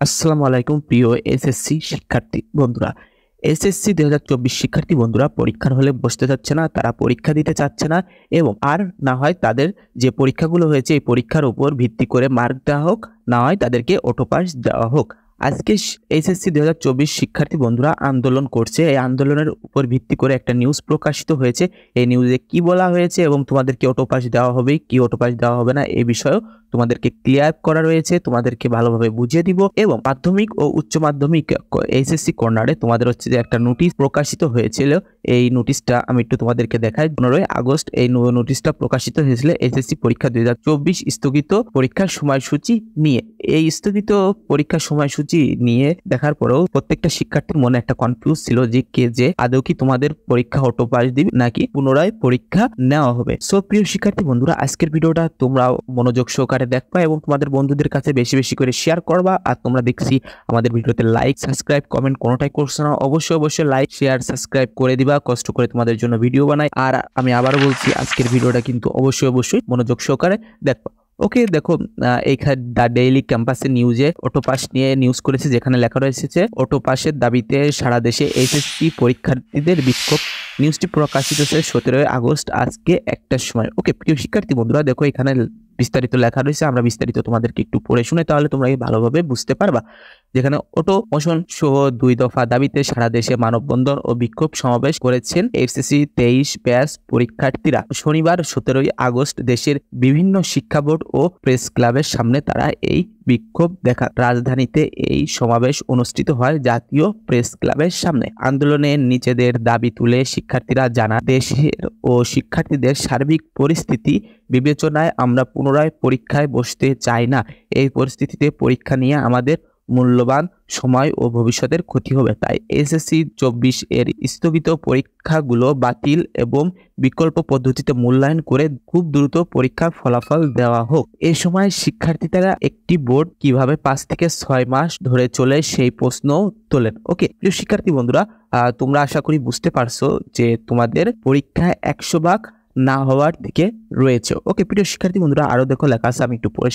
আসসালামু আলাইকুম প্রিয় এসএসসি শিক্ষার্থী বন্ধুরা। এসএসসি 2024 শিক্ষার্থী বন্ধুরা পরীক্ষার হলে বসতে চাচ্ছে না, তারা পরীক্ষা দিতে চাচ্ছে না এবং আর না হয় তাদের যে পরীক্ষাগুলো হয়েছে এই পরীক্ষার উপর ভিত্তি করে মার্ক দেওয়া হোক, না হয় তাদেরকে অটো পাস দেওয়া হোক। আজকে এসএসসি 2024 শিক্ষার্থী বন্ধুরা আন্দোলন করছে। এই আন্দোলনের উপর ভিত্তি করে একটা নিউজ প্রকাশিত হয়েছে। এই নিউজে কি বলা হয়েছে এবং তোমাদেরকে অটো পাস দেওয়া হবে কি অটো পাস দেওয়া হবে না এই বিষয়েও তোমাদেরকে ক্লিয়ার করা রয়েছে, তোমাদেরকে ভালোভাবে বুঝিয়ে দিব। এবং মাধ্যমিক ও উচ্চ মাধ্যমিক এসএসসি কর্নারে তোমাদের হচ্ছে যে একটা নোটিশ প্রকাশিত হয়েছিল। এই নোটিশটা আমি একটু তোমাদেরকে দেখাই। 15 আগস্ট এই নোটিশটা প্রকাশিত হয়েছিল এসএসসি পরীক্ষা 2024 স্থগিত পরীক্ষার সময়সূচি নিয়ে। এই স্থগিত পরীক্ষার সময়সূচি নিয়ে দেখার পরেও প্রত্যেকটা শিক্ষার্থীর মনে একটা কনফিউজ ছিল যে আদৌ কি তোমাদের পরীক্ষা অটো পাস দিবে নাকি পুনরায় পরীক্ষা নেওয়া হবে। সো প্রিয় শিক্ষার্থী বন্ধুরা, আজকের ভিডিওটা তোমরা মনোযোগ সহকারে দেখবা এবং তোমাদের বন্ধুদের কাছে বেশি বেশি করে শেয়ার করবা। আর তোমরা দেখছি আমাদের ভিডিওতে লাইক, সাবস্ক্রাইব, কমেন্ট কোনোটাই করছো না। অবশ্যই লাইক, শেয়ার, সাবস্ক্রাইব করে দিবা, কষ্ট করে তোমাদের জন্য ভিডিও বানাই। আর আমি আবারও বলছি, আজকের ভিডিওটা কিন্তু অবশ্যই মনোযোগ সহকারে দেখবা। ওকে, দেখো এইখানে দ্য ডেইলি ক্যাম্পাসের নিউজে অটো পাস নিয়ে নিউজ করেছে, যেখানে লেখা রয়েছে অটো পাসের দাবিতে সারা দেশে এইচএসসি পরীক্ষার্থীদের বিক্ষোভ। নিউজটি প্রকাশিত হয়েছে 17 আগস্ট আজকে 1টার সময়। ওকে প্রিয় শিক্ষার্থী বন্ধুরা, দেখো এখানে বিস্তারিত লেখা রয়েছে। আমরা বিস্তারিত তোমাদেরকে একটু পড়ে শুনে তাহলে তোমরা ভালোভাবে বুঝতে পারবা। যেখানে অটো মোশন সহ 2 দফা দাবিতে সারা দেশে মানববন্ধন ও বিক্ষোভ সমাবেশ করেছেন এইচএসসি 23 ব্যাচ পরীক্ষার্থীরা। শনিবার 17 আগস্ট দেশের বিভিন্ন শিক্ষা বোর্ড ও প্রেস ক্লাবের সামনে তারা এই বিক্ষোভ দেখা। রাজধানীতে এই সমাবেশ অনুষ্ঠিত হয় জাতীয় প্রেস ক্লাবের সামনে। আন্দোলনে নিজেদের দাবি তুলে শিক্ষার্থীরা জানান, দেশের ও শিক্ষার্থীদের সার্বিক পরিস্থিতি বিবেচনায় আমরা পুনরায় পরীক্ষায় বসতে চাই না। এই পরিস্থিতিতে পরীক্ষা নিয়ে আমাদের মূল্যবান সময় ও ভবিষ্যতের ক্ষতি হবে। তাই এসএসসি 24 এর স্থগিত পরীক্ষাগুলো বাতিল এবং বিকল্প পদ্ধতিতে মূল্যায়ন করে খুব দ্রুত পরীক্ষার ফলাফল দেওয়া হোক। এ সময় শিক্ষার্থীরা একটি বোর্ড কিভাবে 5 থেকে 6 মাস ধরে চলে সেই প্রশ্ন তোলেন। ওকে প্রিয় শিক্ষার্থী বন্ধুরা, তোমরা আশা করি বুঝতে পারছো যে তোমাদের পরীক্ষায় 100 ভাগ না হওয়ার দিকে রয়েছে। ওকে প্রিয় শিক্ষার্থী বন্ধুরা, আরো দেখো লেখা আছে, আমি একটু পড়ে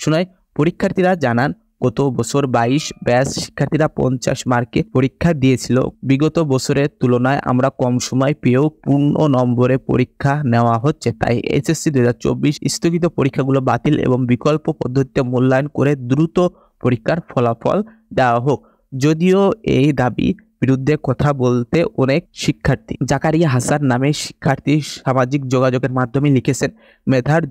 শোনাই। পরীক্ষার্থীরা জানান, গত বছর 22 ব্যাচ শিক্ষার্থীরা 50 মার্কে পরীক্ষা দিয়েছিল। বিগত বছরের তুলনায় আমরা কম সময় পেয়েও পূর্ণ নম্বরে পরীক্ষা নেওয়া হচ্ছে। তাই এইচএসসি 2024 স্থগিত পরীক্ষাগুলো বাতিল এবং বিকল্প পদ্ধতিতে মূল্যায়ন করে দ্রুত পরীক্ষার ফলাফল দেওয়া হোক। যদিও এই দাবি বিরুদ্ধে কথা বলতে অনেক শিক্ষার্থী, জাকারিয়া হাসান নামে শিক্ষার্থী সামাজিক যোগাযোগের মাধ্যমে লিখেছেন, মেধার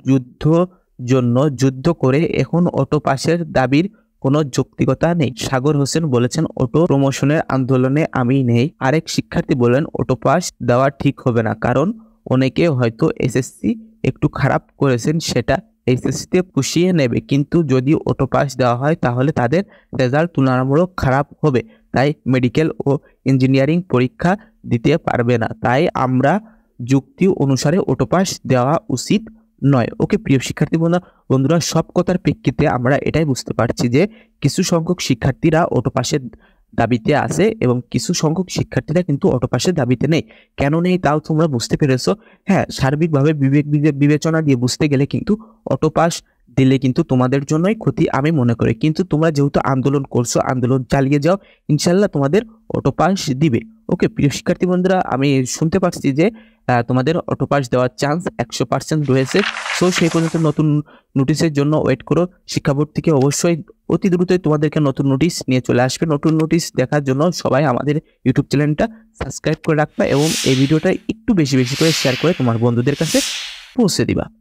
জন্য যুদ্ধ করে এখন অটো পাসের দাবির কোনো যৌক্তিকতা নেই। সাগর হোসেন বলেছেন, অটো প্রমোশনের আন্দোলনে আমি নেই। আরেক শিক্ষার্থী বলেন, অটো পাস দেওয়া ঠিক হবে না, কারণ অনেকে হয়তো এসএসসি একটু খারাপ করেছেন, সেটা এইচএসসিতে পুষিয়ে নেবে, কিন্তু যদি অটো পাস দেওয়া হয় তাহলে তাদের রেজাল্ট তুলনামূলক খারাপ হবে, তাই মেডিকেল ও ইঞ্জিনিয়ারিং পরীক্ষা দিতে পারবে না। তাই আমরা যুক্তি অনুসারে অটো পাস দেওয়া উচিত নয়। ওকে প্রিয় শিক্ষার্থী বন্ধুরা, সব কথার প্রেক্ষিতে আমরা এটাই বুঝতে পারছি যে কিছু সংখ্যক শিক্ষার্থীরা অটো পাসের দাবিতে আছে এবং কিছু সংখ্যক শিক্ষার্থীরা কিন্তু অটো পাসের দাবিতে নেই। কেন নেই তাও তোমরা বুঝতে পেরেছো। হ্যাঁ, সার্বিকভাবে বিবেচনা দিয়ে বুঝতে গেলে কিন্তু অটো পাস দিলে কিন্তু তোমাদের জন্যই ক্ষতি আমি মনে করি। কিন্তু তোমরা যেহেতু আন্দোলন করছো, আন্দোলন চালিয়ে যাও, ইনশাল্লাহ তোমাদের অটো পাস দিবে। ওকে প্রিয় শিক্ষার্থী বন্ধুরা, আমি শুনতে পাচ্ছি যে তোমাদের অটো পাস দেওয়ার চান্স 100% রয়েছে। সো সেই পর্যন্ত নতুন নোটিশের জন্য ওয়েট করো। শিক্ষা বোর্ড থেকে অবশ্যই অতি দ্রুতই তোমাদেরকে নতুন নোটিশ নিয়ে চলে আসবে। নতুন নোটিশ দেখার জন্য সবাই আমাদের ইউটিউব চ্যানেলটা সাবস্ক্রাইব করে রাখবা এবং এই ভিডিওটা একটু বেশি করে শেয়ার করে তোমার বন্ধুদের কাছে পৌঁছে দিবা।